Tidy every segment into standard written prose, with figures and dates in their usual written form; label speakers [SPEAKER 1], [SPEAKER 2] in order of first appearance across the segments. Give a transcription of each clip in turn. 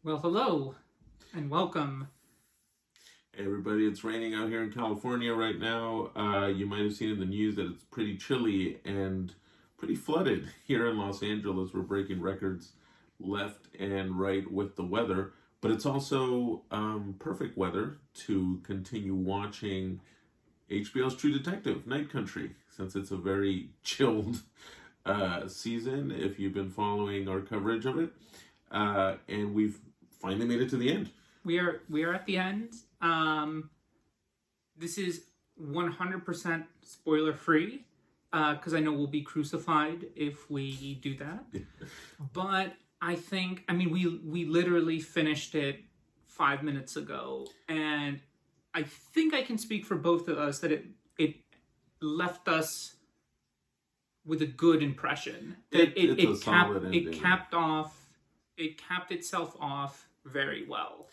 [SPEAKER 1] Well, hello and welcome.
[SPEAKER 2] Hey everybody, it's raining out here in California right now. You might have seen in the news that it's pretty chilly and pretty flooded here in Los Angeles. We're breaking records left and right with the weather, but it's also perfect weather to continue watching HBO's True Detective, Night Country, since it's a very chilled season if you've been following our coverage of it. And we've finally made it to the end.
[SPEAKER 1] We are at the end. This is 100% spoiler free because I know we'll be crucified if we do that. But I mean, we literally finished it 5 minutes ago, and I think I can speak for both of us that it left us with a good impression.
[SPEAKER 2] It's a solid ending.
[SPEAKER 1] It capped itself off very well.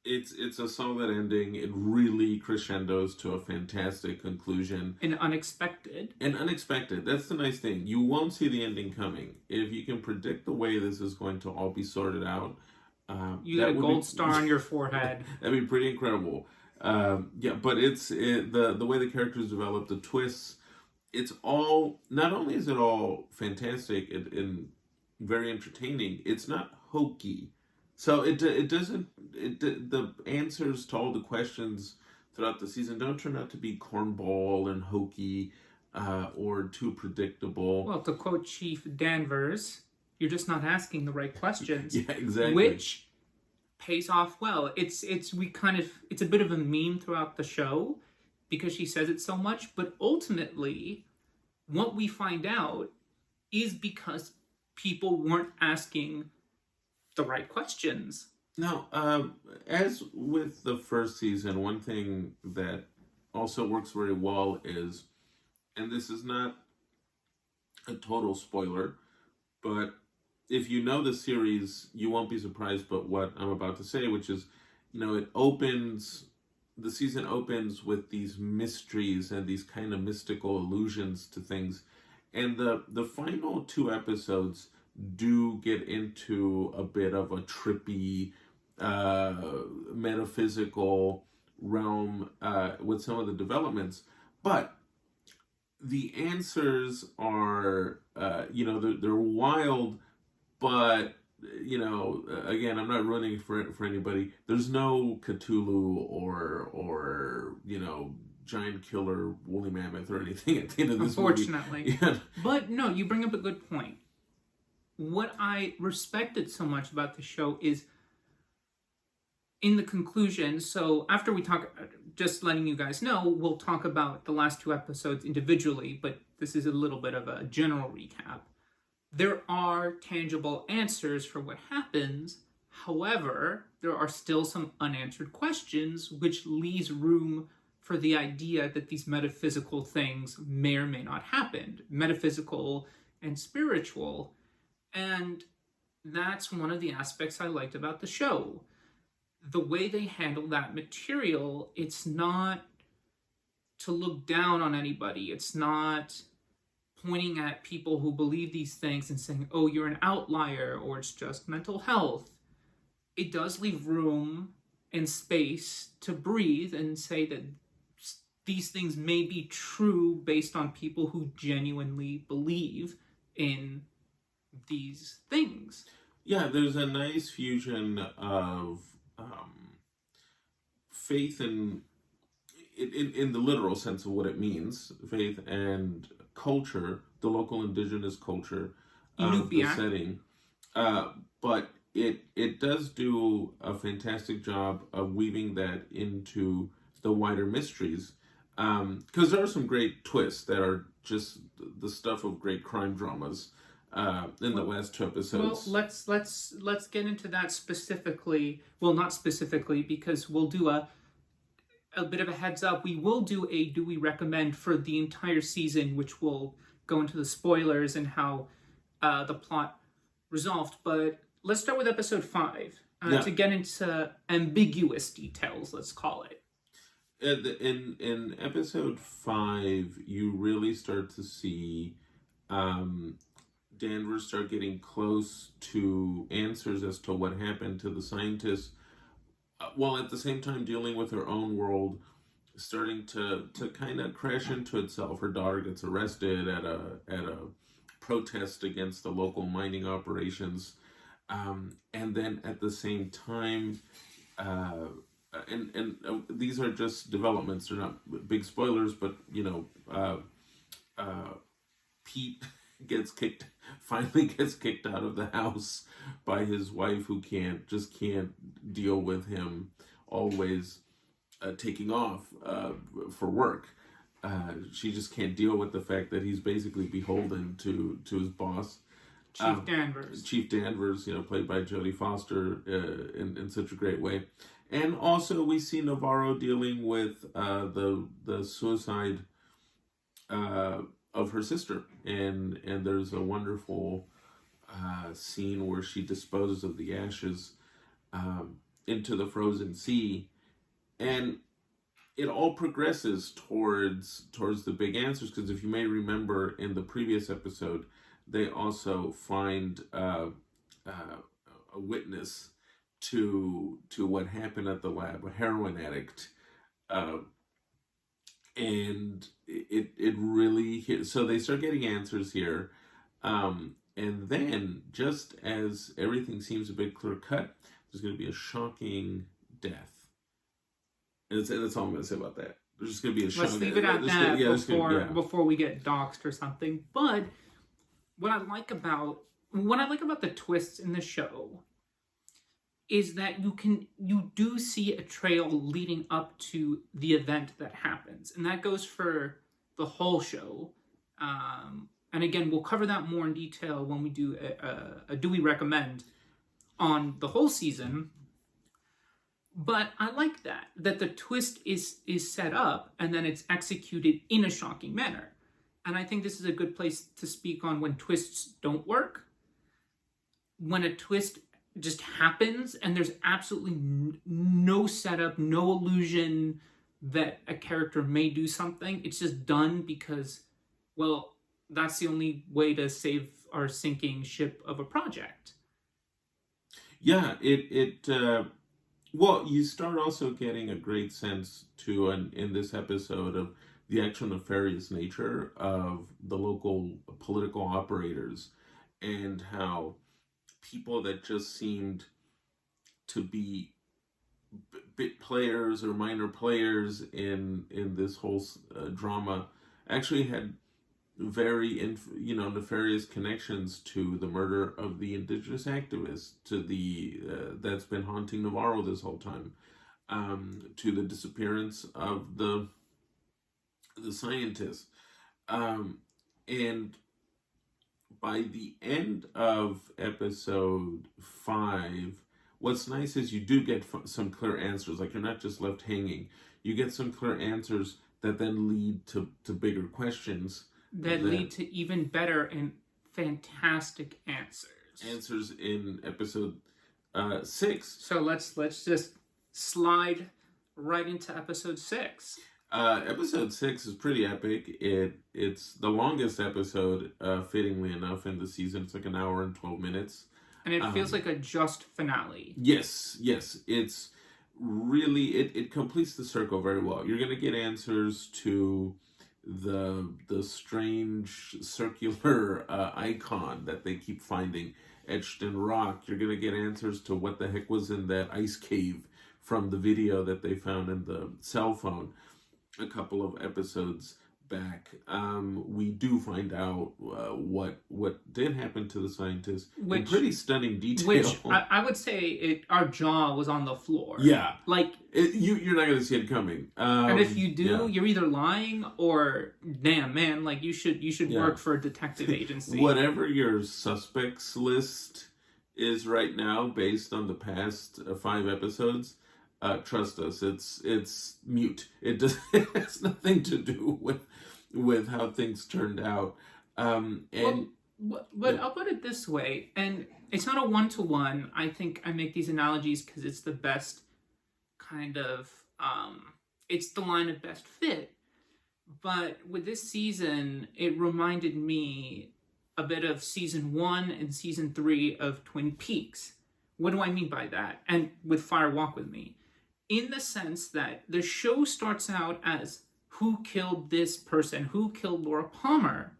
[SPEAKER 2] It's a solid ending. It really crescendos to a fantastic conclusion.
[SPEAKER 1] And unexpected.
[SPEAKER 2] That's the nice thing. You won't see the ending coming. If you can predict the way this is going to all be sorted out,
[SPEAKER 1] you get a gold star on your forehead.
[SPEAKER 2] That'd be pretty incredible. But the way the characters develop, the twists. It's all. Not only is it all fantastic and very entertaining, it's not hokey. So the answers to all the questions throughout the season don't turn out to be cornball and hokey or too predictable.
[SPEAKER 1] Well, to quote Chief Danvers, you're just not asking the right questions.
[SPEAKER 2] Yeah, exactly.
[SPEAKER 1] Which pays off well. It's a bit of a meme throughout the show because she says it so much, but ultimately what we find out is because people weren't asking the right questions.
[SPEAKER 2] Now, as with the first season, one thing that also works very well is, and this is not a total spoiler, but if you know the series, you won't be surprised by what I'm about to say, which is, the season opens with these mysteries and these kind of mystical allusions to things. And the final two episodes do get into a bit of a trippy, metaphysical realm with some of the developments. But the answers are, they're wild, but, again, I'm not running for anybody. There's no Cthulhu or giant killer woolly mammoth or anything at the end of this
[SPEAKER 1] Unfortunately.
[SPEAKER 2] movie. Yeah.
[SPEAKER 1] But no, you bring up a good point. What I respected so much about the show is in the conclusion. So after we talk, just letting you guys know, we'll talk about the last two episodes individually, but this is a little bit of a general recap. There are tangible answers for what happens. However, there are still some unanswered questions, which leaves room for the idea that these metaphysical things may or may not happen. Metaphysical and spiritual. And that's one of the aspects I liked about the show. The way they handle that material, it's not to look down on anybody. It's not pointing at people who believe these things and saying, oh, you're an outlier, or it's just mental health. It does leave room and space to breathe and say that these things may be true based on people who genuinely believe in these things.
[SPEAKER 2] Yeah, there's a nice fusion of faith in the literal sense of what it means, faith and culture, the local indigenous culture of the setting. But it does do a fantastic job of weaving that into the wider mysteries. Because there are some great twists that are just the stuff of great crime dramas in the last two episodes.
[SPEAKER 1] Well, let's get into that specifically. Well, not specifically, because we'll do a bit of a heads up. We will do a do we recommend for the entire season, which will go into the spoilers and how the plot resolved. But let's start with episode 5 to get into ambiguous details, let's call it.
[SPEAKER 2] In episode 5, you really start to see Danvers start getting close to answers as to what happened to the scientists, while at the same time dealing with her own world starting to kind of crash into itself. Her daughter gets arrested at a protest against the local mining operations, and then at the same time, these are just developments. They're not big spoilers, but Pete finally gets kicked out of the house by his wife, who can't deal with him always taking off for work. She just can't deal with the fact that he's basically beholden to his boss,
[SPEAKER 1] Chief Danvers.
[SPEAKER 2] Chief Danvers, played by Jodie Foster in such a great way. And also we see Navarro dealing with the suicide of her sister, and there's a wonderful scene where she disposes of the ashes into the frozen sea, and it all progresses towards the big answers. Because if you may remember, in the previous episode, they also find a witness to what happened at the lab, a heroin addict, and it really hit. So they start getting answers here, and then just as everything seems a bit clear cut, there's going to be a shocking death. And that's all I'm going to say about that. There's just going to be a shocking death.
[SPEAKER 1] Let's leave it at that before we get doxxed or something. But what I like about the twists in the show is that you do see a trail leading up to the event that happens. And that goes for the whole show. And again, we'll cover that more in detail when we do a Do We Recommend on the whole season. But I like that the twist is set up and then it's executed in a shocking manner. And I think this is a good place to speak on when twists don't work. When a twist just happens and there's absolutely no setup, no illusion that a character may do something. It's just done because, well, that's the only way to save our sinking ship of a project.
[SPEAKER 2] Yeah, well, you start also getting a great sense too, in this episode, of the actual nefarious nature of the local political operators, and how people that just seemed to be bit players or minor players in this whole drama actually had very nefarious connections to the murder of the indigenous activist, to the that's been haunting Navarro this whole time, to the disappearance of the scientist, and by the end of episode 5, what's nice is you do get some clear answers. Like, you're not just left hanging. You get some clear answers that then lead to bigger questions.
[SPEAKER 1] That lead to even better and fantastic answers. Answers
[SPEAKER 2] in episode 6.
[SPEAKER 1] So let's just slide right into episode 6.
[SPEAKER 2] Episode 6 is pretty epic. It's the longest episode, fittingly enough, in the season. It's like an hour and 12 minutes.
[SPEAKER 1] And it feels like a just finale.
[SPEAKER 2] Yes. It's really, it completes the circle very well. You're going to get answers to the strange circular icon that they keep finding etched in rock. You're going to get answers to what the heck was in that ice cave from the video that they found in the cell phone a couple of episodes back. We do find out what did happen to the scientist in pretty stunning detail.
[SPEAKER 1] Which I would say our jaw was on the floor.
[SPEAKER 2] Yeah,
[SPEAKER 1] like
[SPEAKER 2] you're not going to see it coming.
[SPEAKER 1] And if you do, you're either lying or damn man, like you should work for a detective agency.
[SPEAKER 2] Whatever your suspects list is right now, based on the past 5 episodes. Trust us, it's mute. It has nothing to do with how things turned out.
[SPEAKER 1] But I'll put it this way, and it's not a one-to-one. I think I make these analogies because it's the best kind of, it's the line of best fit. But with this season, it reminded me a bit of season 1 and season 3 of Twin Peaks. What do I mean by that? And with Fire Walk With Me, in the sense that the show starts out as who killed this person, who killed Laura Palmer.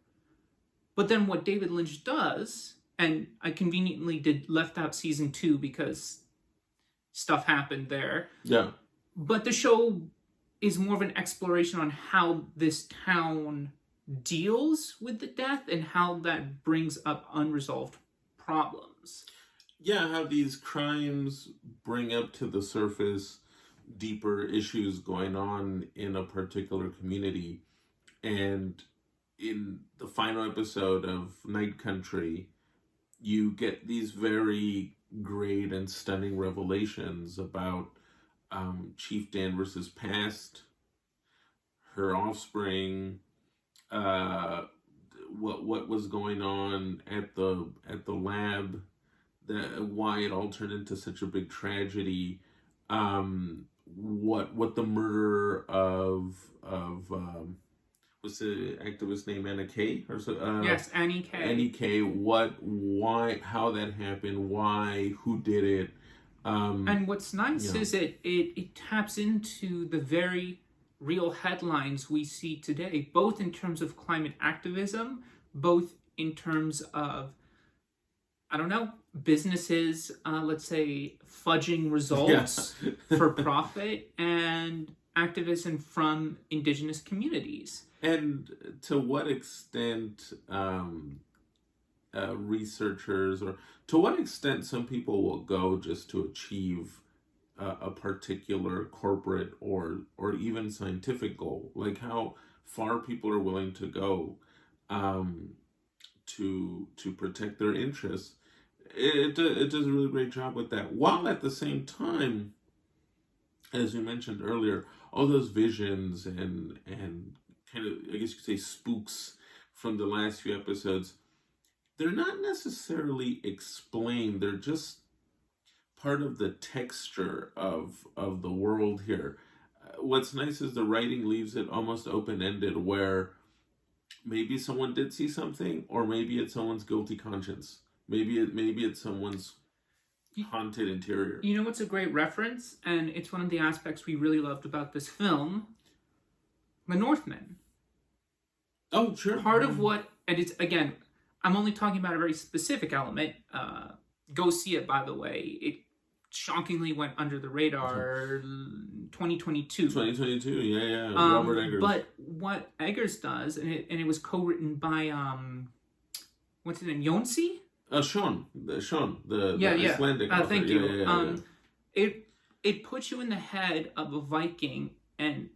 [SPEAKER 1] But then what David Lynch does, and I conveniently left out season 2 because stuff happened there.
[SPEAKER 2] Yeah.
[SPEAKER 1] But the show is more of an exploration on how this town deals with the death and how that brings up unresolved problems.
[SPEAKER 2] Yeah, how these crimes bring up to the surface deeper issues going on in a particular community. And in the final episode of Night Country, you get these very great and stunning revelations about Chief Danvers's past, her offspring, what was going on at the lab, why it all turned into such a big tragedy, what the murder of what's the activist name, Anna Kay or so?
[SPEAKER 1] Yes, Annie Kay.
[SPEAKER 2] Annie Kay. Why, how that happened, why, who did it.
[SPEAKER 1] And what's nice is it taps into the very real headlines we see today, both in terms of climate activism, both in terms of, I don't know, businesses, let's say, fudging results for profit, and activism from indigenous communities.
[SPEAKER 2] And to what extent researchers, or to what extent some people will go just to achieve a particular corporate or even scientific goal, like how far people are willing to go to protect their interests. It does a really great job with that, while at the same time, as you mentioned earlier, all those visions and kind of, I guess you could say, spooks from the last few episodes, they're not necessarily explained. They're just part of the texture of the world here. What's nice is the writing leaves it almost open-ended, where maybe someone did see something, or maybe it's someone's guilty conscience. Maybe it's someone's haunted interior.
[SPEAKER 1] You know what's a great reference? And it's one of the aspects we really loved about this film, The Northman.
[SPEAKER 2] Oh, sure.
[SPEAKER 1] Part of what, and it's, again, I'm only talking about a very specific element. Go see it, by the way. It shockingly went under the radar. 2022.
[SPEAKER 2] 2022, yeah. Robert Eggers.
[SPEAKER 1] But what Eggers does, and it was co-written by what's his name, Yonsei?
[SPEAKER 2] Sean, the Icelandic author.
[SPEAKER 1] Thank you. It puts you in the head of a Viking and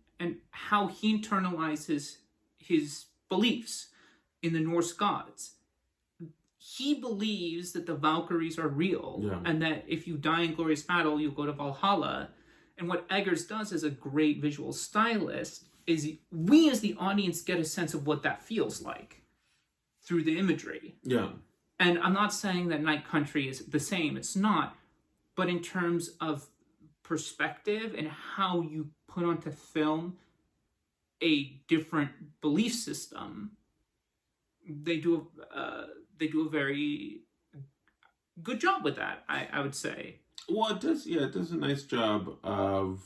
[SPEAKER 1] how he internalizes his beliefs in the Norse gods. He believes that the Valkyries are real, and that if you die in glorious battle, you'll go to Valhalla. And what Eggers does as a great visual stylist is we as the audience get a sense of what that feels like through the imagery.
[SPEAKER 2] Yeah.
[SPEAKER 1] And I'm not saying that Night Country is the same. It's not. But in terms of perspective and how you put onto film a different belief system, they do a very good job with that, I would say.
[SPEAKER 2] Well, it does a nice job of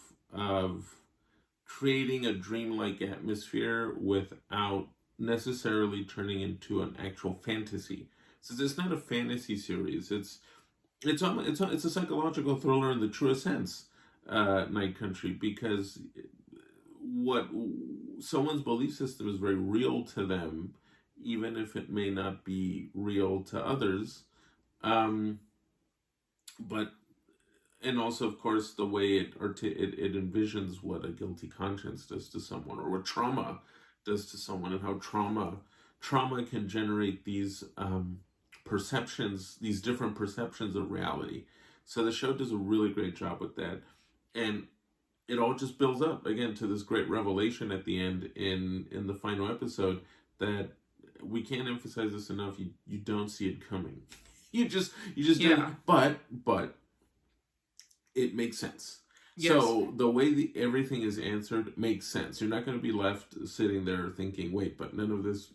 [SPEAKER 2] creating a dreamlike atmosphere without necessarily turning into an actual fantasy. So it's not a fantasy series. It's a psychological thriller in the truest sense, Night Country, because what someone's belief system is very real to them, even if it may not be real to others. But, and also, of course, the way it envisions what a guilty conscience does to someone, or what trauma does to someone, and how trauma can generate these perceptions, these different perceptions of reality. So the show does a really great job with that, and it all just builds up again to this great revelation at the end in the final episode that we can't emphasize this enough. You don't see it coming. You just don't. But it makes sense. Yes. So the way everything is answered makes sense. You're not going to be left sitting there thinking, wait, but none of this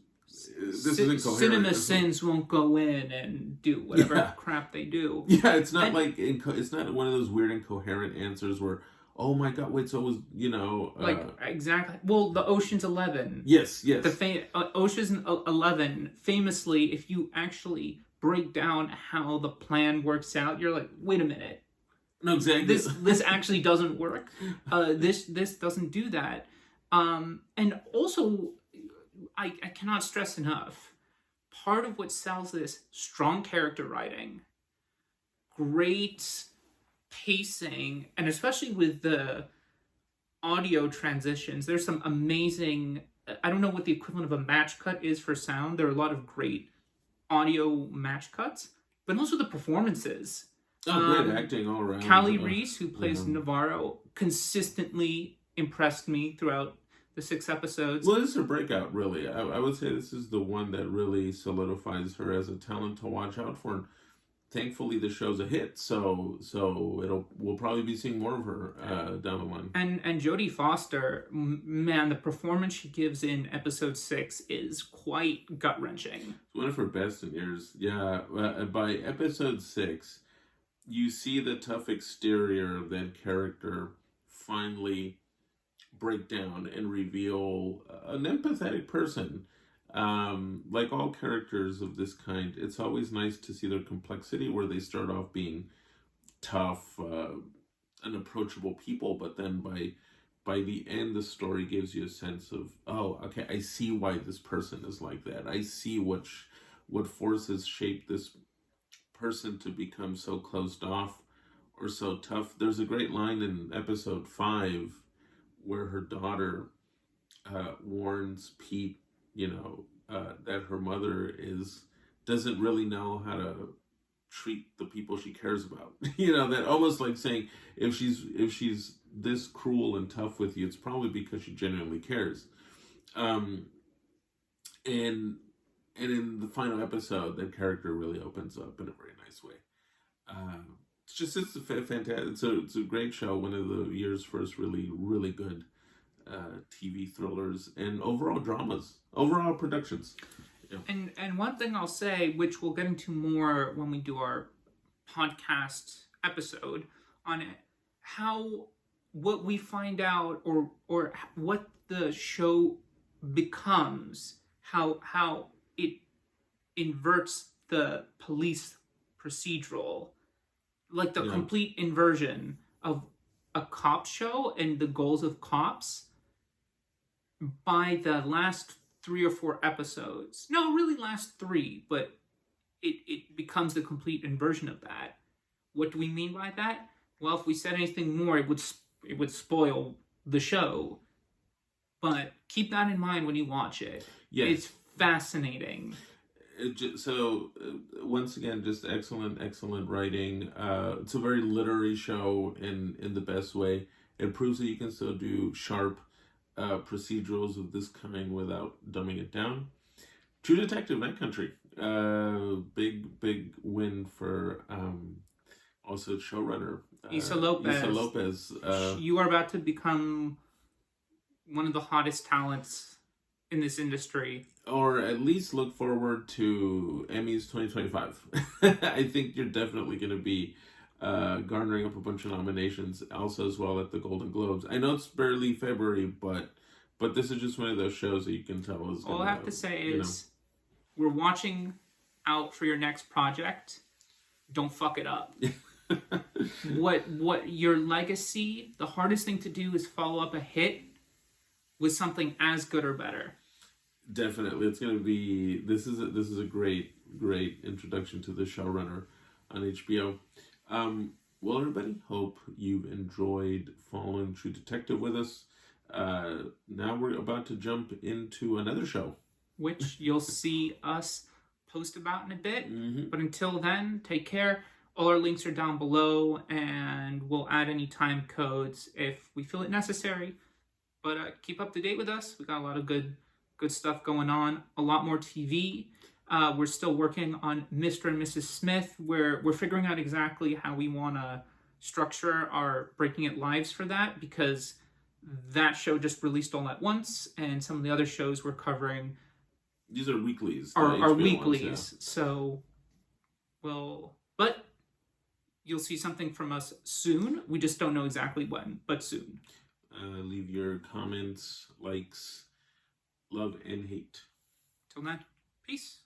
[SPEAKER 2] this is incoherent.
[SPEAKER 1] Cinema sins won't go in and do whatever crap they do.
[SPEAKER 2] Yeah, it's not it's not one of those weird incoherent answers where, oh my god, wait, so it was,
[SPEAKER 1] exactly. Well, the Ocean's 11.
[SPEAKER 2] Yes.
[SPEAKER 1] The Ocean's 11, famously, if you actually break down how the plan works out, you're like, wait a minute.
[SPEAKER 2] No, exactly.
[SPEAKER 1] This actually doesn't work. This doesn't do that. And also, I cannot stress enough, part of what sells this, strong character writing, great pacing, and especially with the audio transitions, there's some amazing, I don't know what the equivalent of a match cut is for sound. There are a lot of great audio match cuts, but also the performances.
[SPEAKER 2] Great acting all around.
[SPEAKER 1] Callie Reese, who plays Navarro, consistently impressed me throughout the 6 episodes.
[SPEAKER 2] Well, this is her breakout, really. I would say this is the one that really solidifies her as a talent to watch out for. And thankfully, the show's a hit, so we'll probably be seeing more of her down the line.
[SPEAKER 1] And Jodie Foster, man, the performance she gives in episode 6 is quite gut wrenching.
[SPEAKER 2] It's one of her best in years. Yeah, by episode 6, you see the tough exterior of that character finally break down and reveal an empathetic person. Like all characters of this kind, it's always nice to see their complexity, where they start off being tough, unapproachable people, but then by the end, the story gives you a sense of, oh, okay, I see why this person is like that. I see what forces shape this person to become so closed off or so tough. There's a great line in episode 5 where her daughter warns Pete, that her mother doesn't really know how to treat the people she cares about. That almost like saying, if she's this cruel and tough with you, it's probably because she genuinely cares. And in the final episode, that character really opens up in a very nice way. It's a fantastic. It's a great show. One of the year's first really, really good TV thrillers and overall dramas, overall productions. Yeah.
[SPEAKER 1] And one thing I'll say, which we'll get into more when we do our podcast episode on it, what we find out or what the show becomes, how it inverts the police procedural, like the complete inversion of a cop show and the goals of cops by the last 3 or 4 episodes. No, really last 3, but it becomes the complete inversion of that. What do we mean by that? Well, if we said anything more, it would spoil the show. But keep that in mind when you watch it. Yes. It's fascinating.
[SPEAKER 2] Once again, just excellent writing. It's a very literary show in the best way. It proves that you can still do sharp procedurals of this kind without dumbing it down. True Detective, Night Country. Big win for also showrunner
[SPEAKER 1] Issa Lopez. You are about to become one of the hottest talents in this industry.
[SPEAKER 2] Or at least look forward to Emmys 2025. I think you're definitely going to be garnering up a bunch of nominations, also as well at the Golden Globes. I know it's barely February, but this is just one of those shows that you can tell is.
[SPEAKER 1] All I have to say is, we're watching out for your next project. Don't fuck it up. What your legacy? The hardest thing to do is follow up a hit with something as good or better.
[SPEAKER 2] Definitely, it's going to be. This is a great introduction to the showrunner on HBO. Well, everybody, hope you've enjoyed following True Detective with us. Now we're about to jump into another show,
[SPEAKER 1] which you'll see us post about in a bit.
[SPEAKER 2] Mm-hmm.
[SPEAKER 1] But until then, take care. All our links are down below, and we'll add any time codes if we feel it necessary. But keep up to date with us. We got a lot of good stuff going on. A lot more TV. We're still working on Mr. and Mrs. Smith, where we're figuring out exactly how we want to structure our Breaking It Lives for that, because that show just released all at once, and some of the other shows we're covering
[SPEAKER 2] These are weeklies.
[SPEAKER 1] Our
[SPEAKER 2] HBO ones,
[SPEAKER 1] weeklies. So, well, but you'll see something from us soon. We just don't know exactly when, but soon.
[SPEAKER 2] Leave your comments, likes, love, and hate.
[SPEAKER 1] Till then, peace.